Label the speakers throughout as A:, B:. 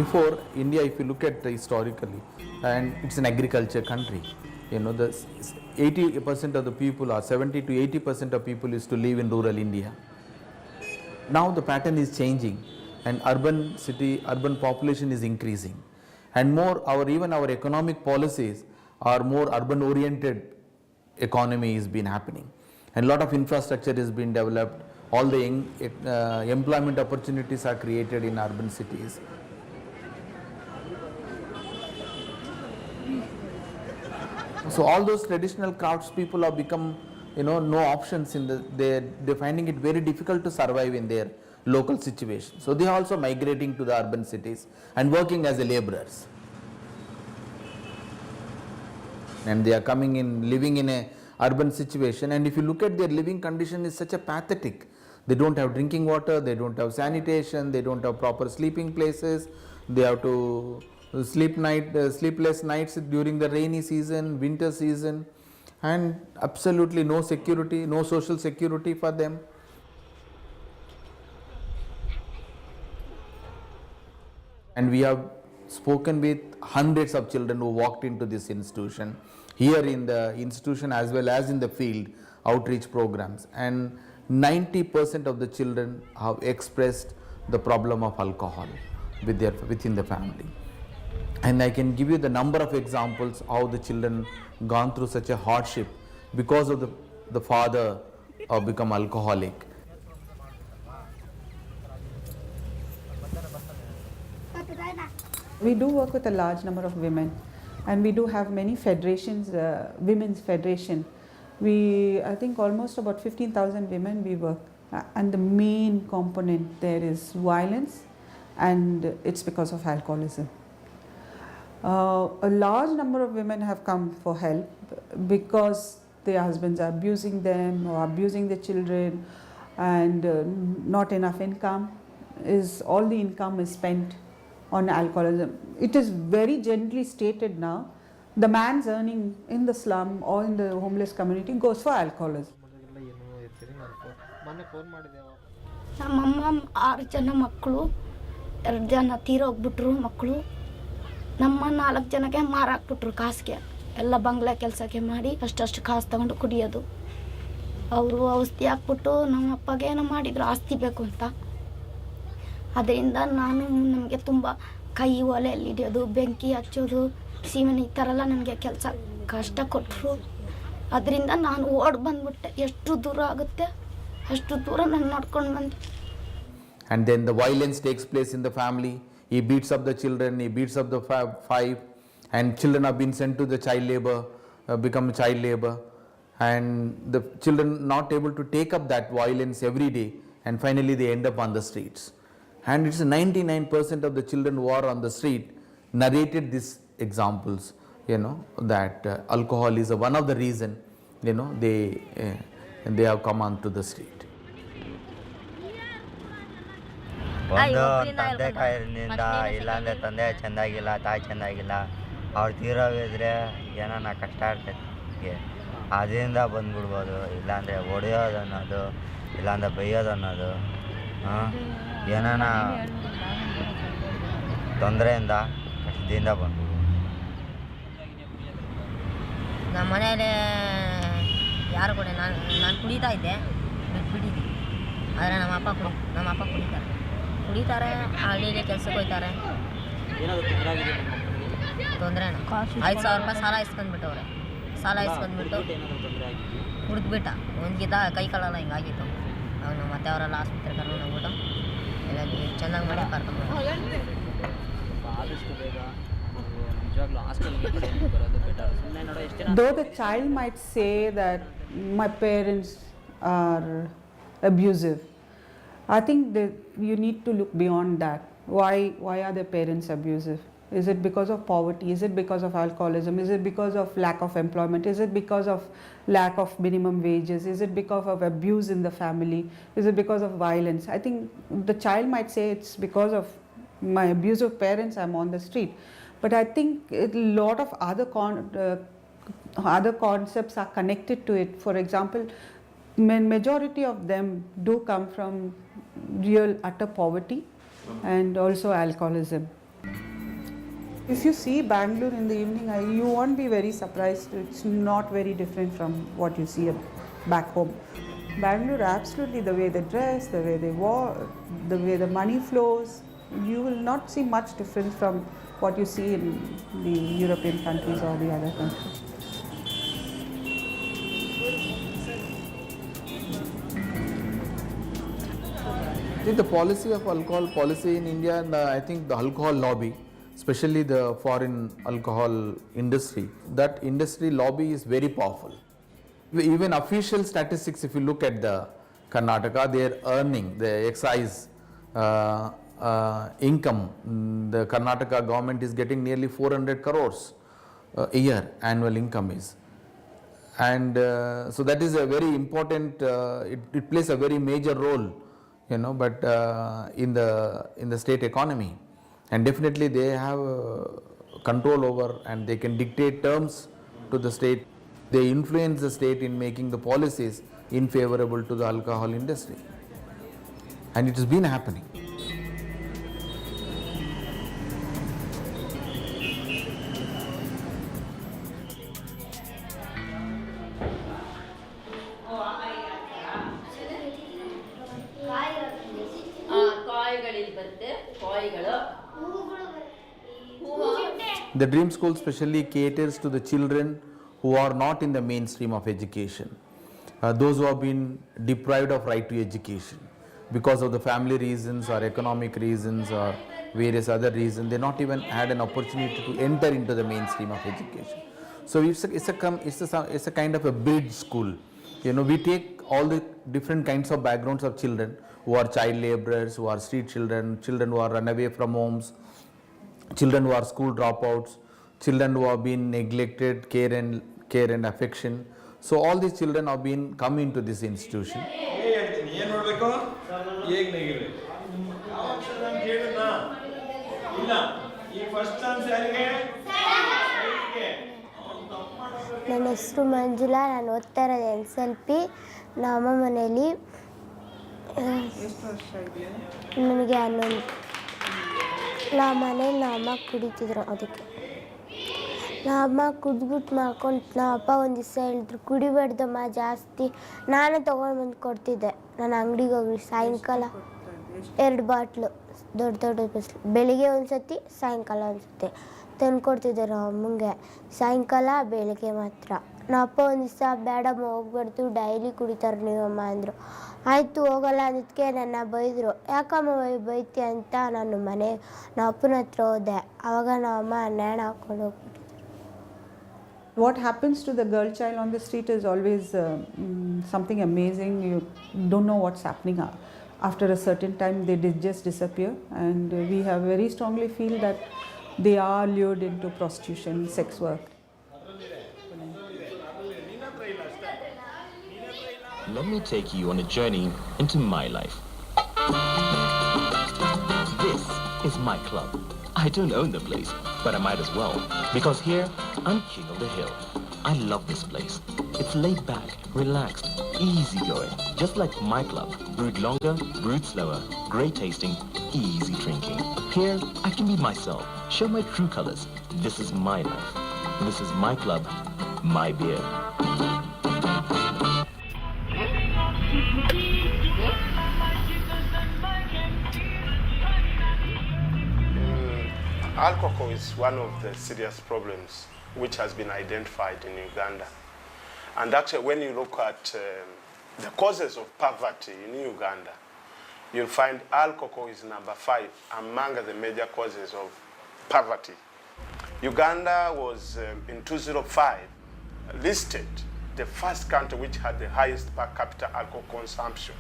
A: Before India, if you look at historically, and it's an agriculture country, the 80% of the people, or 70 to 80% of people, used to live in rural India. Now the pattern is changing, and urban population is increasing, and even our economic policies are more urban oriented. Economy has been happening, and a lot of infrastructure has been developed. All the employment opportunities are created in urban cities. So all those traditional crafts people have become, no options they're finding it very difficult to survive in their local situation. So they are also migrating to the urban cities and working as a laborers. And they are coming in, living in a urban situation, and if you look at their living condition, is such a pathetic. They don't have drinking water, they don't have sanitation, they don't have proper sleeping places, they have to sleepless nights during the rainy season, winter season, and absolutely no security, no social security for them. And we have spoken with hundreds of children who walked into this institution, here in the institution as well as in the field outreach programs, and 90% of the children have expressed the problem of alcohol within the family. And I can give you the number of examples how the children gone through such a hardship because of the father become alcoholic.
B: We do work with a large number of women, and we do have many federations, women's federation. I think almost about 15,000 women we work, and the main component there is violence, and it's because of alcoholism. A large number of women have come for help because their husbands are abusing them or abusing their children, and not enough income. All the income is spent on alcoholism. It is very gently stated now, the man's earning in the slum or in the homeless community goes for alcoholism.
C: ನಮ್ಮಮ್ಮ 6 ಜನ ಮಕ್ಕಳು, 2 ಜನ ತೀರೋಗ್ಬಿಟ್ರು ಮಕ್ಕಳು. ನಮ್ಮ 4 ಜನಕ್ಕೆ ಮಾರಾಕ್ಬಿಟ್ರು ಕಾಸಿಗೆ. ಎಲ್ಲ ಬಂಗ್ಲೆ ಕೆಲಸಕ್ಕೆ ಮಾಡಿ ಅಷ್ಟಷ್ಟು ಕಾಸು ತಗೊಂಡು ಕುಡಿಯೋದು. ಅವರು ಔಷಧಿ ಹಾಕ್ಬಿಟ್ಟು ನಮ್ಮ ಅಪ್ಪಗೆ ಏನೋ ಮಾಡಿದ್ರು ಆಸ್ತಿ ಬೇಕು ಅಂತ. ಅದರಿಂದ ನಮಗೆ ತುಂಬ ಕೈ ಒಲೆಯಲ್ಲಿ ಹಿಡಿಯೋದು, ಬೆಂಕಿ ಹಚ್ಚೋದು, ಸೀಮೆಣ್ಣೆ ಈ ಥರ ಎಲ್ಲ ನನಗೆ ಕೆಲಸ ಕಷ್ಟ ಕೊಟ್ಟರು. ಅದರಿಂದ ನಾನು ಓಡಿ ಬಂದ್ಬಿಟ್ಟೆ. ಎಷ್ಟು ದೂರ ಆಗುತ್ತೆ ಅಷ್ಟು ದೂರ ನಾನು ನಡ್ಕೊಂಡು ಬಂದೆ.
A: And then the violence takes place in the family. He beats up the children, he beats up the five, and children have been sent to the child labor, become child labor, and the children not able to take up that violence every day, and finally they end up on the streets. And it's 99% of the children who are on the street narrated these examples, that alcohol is one of the reason, they have come onto the street.
D: ಒಂದು ತಂದೆ ಕಾಯಿನಿಂದ, ಇಲ್ಲಾಂದರೆ ತಂದೆ ಚೆಂದಾಗಿಲ್ಲ, ತಾಯಿ ಚೆಂದಾಗಿಲ್ಲ, ಅವ್ರು ತೀರೋಗಿದ್ರೆ ಏನಾನ ಕಷ್ಟ ಇರ್ತೈತೆ, ಅದರಿಂದ ಬಂದ್ಬಿಡ್ಬೋದು. ಇಲ್ಲಾಂದರೆ ಹೊಡೆಯೋದು ಅನ್ನೋದು, ಇಲ್ಲಾಂದರೆ ಬೈಯೋದು ಅನ್ನೋದು, ಏನಾನ ತೊಂದರೆಯಿಂದ ಕಷ್ಟದಿಂದ ಬಂದ್ಬಿಡ್ಬೋದು.
E: ನಮ್ಮ ಮನೇಲಿ ಯಾರು ಕೂಡ ನಾನು ಕುಡಿತಾ ಇದ್ದೆ, ಬಿಟ್ಬಿಟ್ಟಿದ್ದೀನಿ. ಆದರೆ ನಮ್ಮ ಅಪ್ಪ ಕುಡಿತಾರೆ, ಹಳ್ಳಿಯಲ್ಲಿ ಕೆಲ್ಸಕ್ಕೆ ಹೋಗ್ತಾರೆ. ತೊಂದರೆನ 5,000 ರೂಪಾಯಿ ಸಾಲ ಇಸ್ಕೊಂಡ್ಬಿಟ್ಟವ್ರೆ. ಸಾಲ ಇಸ್ಕೊಂಡ್ಬಿಟ್ಟು ಕುಡಿದ್ಬಿಟ್ಟ. ಒಂದ್ಗಿದ್ದ ಕೈ ಕಾಲಲ್ಲ ಹಿಂಗಾಗಿತ್ತು. ಅವನು ಮತ್ತೆ ಅವರೆಲ್ಲ ಆಸ್ಪತ್ರೆ ಕರ್ಕೊಂಡು ಹೋಗ್ಬಿಟ್ಟು ಎಲ್ಲ ಚೆನ್ನಾಗಿ ಮಾಡಿ ಕರ್ಕೊಂಡು.
B: Though the child might say that my parents are abusive, I think that you need to look beyond that. Why are their parents abusive? Is it because of poverty? Is it because of alcoholism? Is it because of lack of employment? Is it because of lack of minimum wages? Is it because of abuse in the family? Is it because of violence? I think the child might say it's because of my abusive parents I'm on the street. But I think a lot of other concepts are connected to it. For example, majority of them do come from real utter poverty and also alcoholism. If you see Bangalore in the evening, you won't be very surprised. It's not very different from what you see back home. Bangalore, absolutely, the way they dress, the way they walk, the way the money flows, you will not see much difference from what you see in the European countries or the other countries.
A: The policy of alcohol policy in India, and I think the alcohol lobby, especially the foreign alcohol industry, that industry lobby is very powerful. Even official statistics, if you look at the Karnataka, their earning, the excise income, the Karnataka government is getting nearly 400 crores a year, annual income is. And so that is a very important, it plays a very major role, but in the state economy. And definitely they have control over, and they can dictate terms to the state. They influence the state in making the policies in favorable to the alcohol industry. And it has been happening. The Dream School specially caters to the children who are not in the mainstream of education, those who have been deprived of right to education because of the family reasons or economic reasons or various other reasons. They not even had an opportunity to enter into the mainstream of education. So it's a kind of a bridge school. We take all the different kinds of backgrounds of children who are child laborers, who are street children, children who are run away from homes, children who are school dropouts, children who have been neglected, care and affection. So all these children have been come into this institution.
F: ನನ್ನ ಹೆಸರು ಮಂಜುಳಾ, ನಾನು ಓದ್ತಾ ಇರೋದು SLP. ನಮ್ಮ ಮನೆಯಲ್ಲಿ ನನಗೆ 11. ನಮ್ಮ ಮನೇಲಿ ನಮ್ಮ ಕುಡಿತಿದ್ರು. ಅದಕ್ಕೆ ನಮ್ಮ ಕುಡ್ಬಿಟ್ಟು ಮಾಡ್ಕೊಂಡು ನಮ್ಮ ಅಪ್ಪ ಒಂದು ದಿವಸ ಹೇಳಿದ್ರು, ಕುಡಿಬೇಡ್ದಮ್ಮ ಜಾಸ್ತಿ. ನಾನು ತೊಗೊಂಡು ಕೊಡ್ತಿದ್ದೆ. ನಾನು ಅಂಗಡಿಗೆ ಹೋಗಿ ಸಾಯಂಕಾಲ 2 ಬಾಟ್ಲು ದೊಡ್ಡ ಬಸ್ಲು, ಬೆಳಿಗ್ಗೆ ಒಂದು ಸತಿ, ಸಾಯಂಕಾಲ ಒಂದು ಸತಿ ತಂದು ಕೊಡ್ತಿದ್ದೆ ನಮ್ಮ ಅಮ್ಮಂಗೆ. ಸಾಯಂಕಾಲ ಬೆಳಿಗ್ಗೆ ಮಾತ್ರ. ನಮ್ಮ ಅಪ್ಪ ಒಂದು ದಿವಸ ಬೇಡಮ್ಮ ಹೋಗ್ಬಾರ್ದು, ಡೈಲಿ ಕುಡಿತಾರೆ ನೀವಮ್ಮ ಅಂದರು. ಆಯಿತು ಹೋಗಲ್ಲ ಅನ್ನೋದಕ್ಕೆ ನನ್ನ ಬೈದರು. ಯಾಕಮ್ಮ ಬೈತಿ ಅಂತ ನಾನು ನಮ್ಮ ಅಪ್ಪನ ಹತ್ರ ಹೋದೆ. ಆವಾಗ ನಮ್ಮಮ್ಮ ನೇಣ ಹಾಕ್ಕೊಂಡು ಹೋಗ್ಬಿಟ್ಟಿದ್ರು.
B: What happens to the girl child on the street is always something amazing. You don't know what's happening. After a certain time, they just disappear, and we have very strongly feel that they are lured into prostitution, sex work.
G: Let me take you on a journey into my life. This is my club. I don't own the place, but I might as well, because here I'm king of the hill. I love this place. It's laid back, relaxed, easy going, just like my club. Brewed longer, brewed slower, great tasting, easy drinking. Here I can be myself, show my true colors. This is my life. This is my club, my beer.
H: Alcohol is one of the serious problems which has been identified in Uganda. And actually, when you look at the causes of poverty in Uganda, you'll find alcohol is number 5 among the major causes of poverty. Uganda was, in 2005, listed the first country which had the highest per capita alcohol consumption.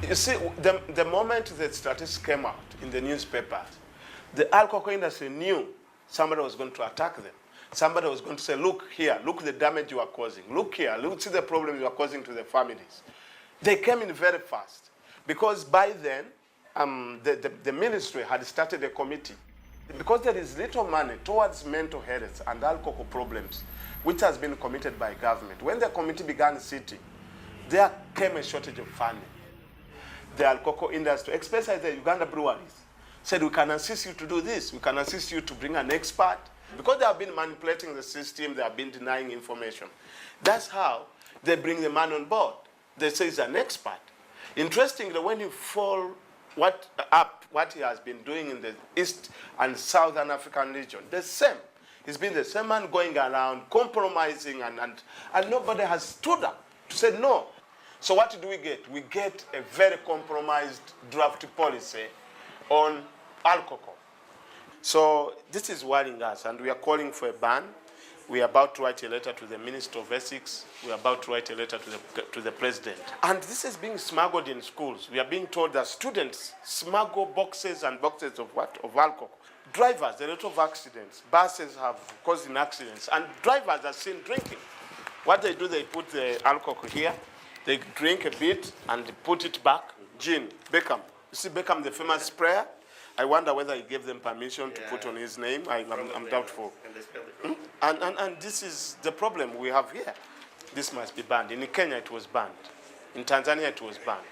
H: You see, the moment the statistics came out in the newspapers, the alcohol industry knew somebody was going to attack them. Somebody was going to say, look here, look the damage you are causing. Look here, look, see the problem you are causing to the families. They came in very fast because by then the ministry had started a committee. Because there is little money towards mental health and alcohol problems, which has been committed by government. When the committee began sitting, there came a shortage of funding. the alcohol industry, especially the Uganda breweries, said we can assist you to do this, we can assist you to bring an expert, because they have been manipulating the system, they have been denying information. That's how they bring the man on board. They say he's an expert. Interestingly, when you follow what he has been doing in the East and Southern African region, the same. He's been the same man going around, compromising, and nobody has stood up to say no. So what do we get? We get a very compromised draft policy on alcohol. So this is worrying us, and we are calling for a ban. We are about to write a letter to the Minister of Ethics. We are about to write a letter to the President. And this is being smuggled in schools. We are being told that students smuggle boxes and boxes of what? Of alcohol. Drivers, a lot of accidents. Buses have caused accidents. And drivers are seen drinking. What they do, they put the alcohol here. They drink a bit and put it back. Gin, Beckham. You see Beckham, the famous sprayer? I wonder whether he gave them permission to put on his name. I'm doubtful. And this is the problem we have here. This must be banned. In Kenya, it was banned. In Tanzania, it was banned.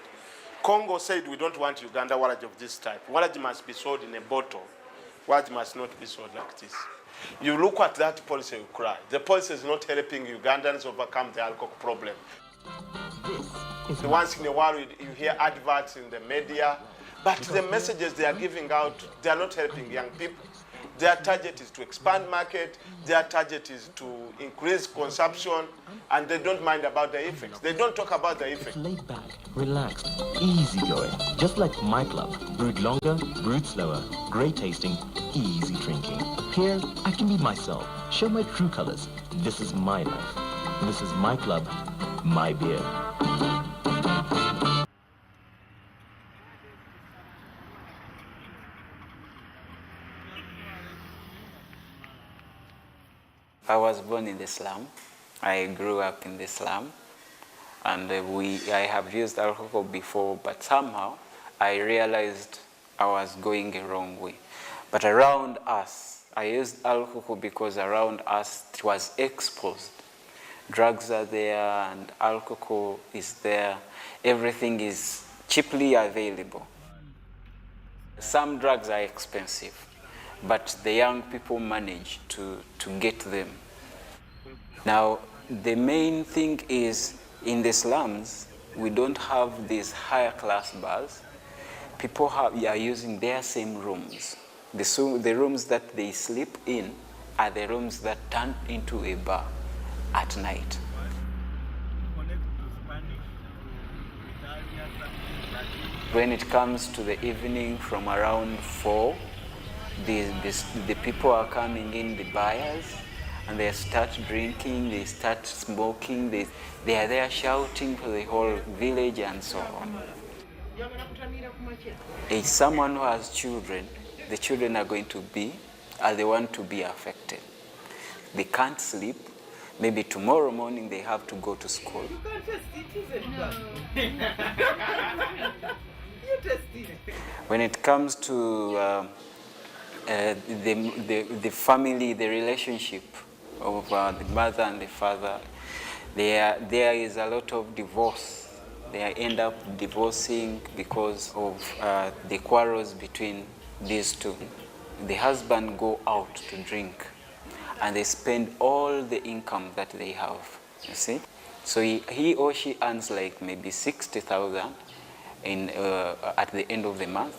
H: Congo said we don't want Uganda waraj of this type. Waraj must be sold in a bottle. Waraj must not be sold like this. You look at that policy, you cry. The policy is not helping Ugandans overcome the alcohol problem. Once in a while, you hear adverts in the media. But the messages they are giving out, they are not helping young people. Their target is to expand market, their target is to increase consumption, and they don't mind about the effects. They don't talk about the effects.
G: It's laid back, relaxed, easy going. Just like my club. Brewed longer, brewed slower, great tasting, easy drinking. Here, I can be myself, show my true colors. This is my life. This is my club, my beer.
I: I was born in the slum. I grew up in the slum, and I have used alcohol before, but somehow I realized I was going the wrong way. But around us, I used alcohol because around us it was exposed. Drugs are there and alcohol is there. Everything is cheaply available. Some drugs are expensive, but the young people manage to get them. Now, the main thing is in the slums, we don't have these higher class bars. People are using their same rooms. The rooms that they sleep in are the rooms that turn into a bar at night. When it comes to the evening from around 4, the people are coming in, the buyers, and they start drinking, they start smoking, they are there shouting for the whole village and so on. If someone who has children, the children are going to be, are the one to be affected. They can't sleep. Maybe tomorrow morning they have to go to school. When it comes to the family, the relationship of the mother and the father, there is a lot of divorce. They end up divorcing because of the quarrels between these two. The husband go out to drink, and they spend all the income that they have, you see? So he or she earns like maybe 60,000 at the end of the month,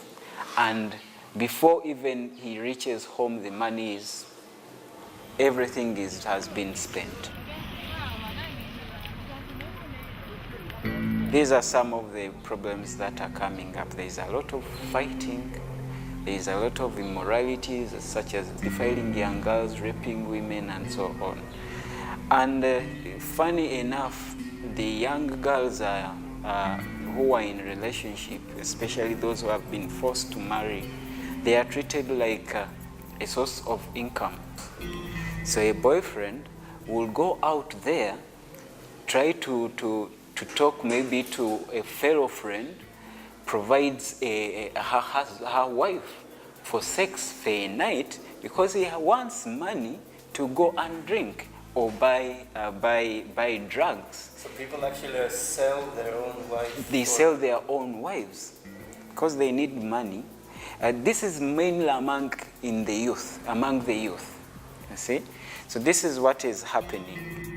I: and before even he reaches home, the money is, everything has been spent. These are some of the problems that are coming up. There is a lot of fighting. There is a lot of immoralities, such as defiling young girls, raping women, and so on. And funny enough, the young girls who are in relationship, especially those who have been forced to marry, they are treated like a source of income. So a boyfriend will go out there, try to talk maybe to a fellow friend, provides her wife for sex for a night because he wants money to go and drink or buy drugs.
J: So people actually sell their own wives?
I: They sell their own wives because they need money. This is mainly among the youth, you see. So this is what is happening.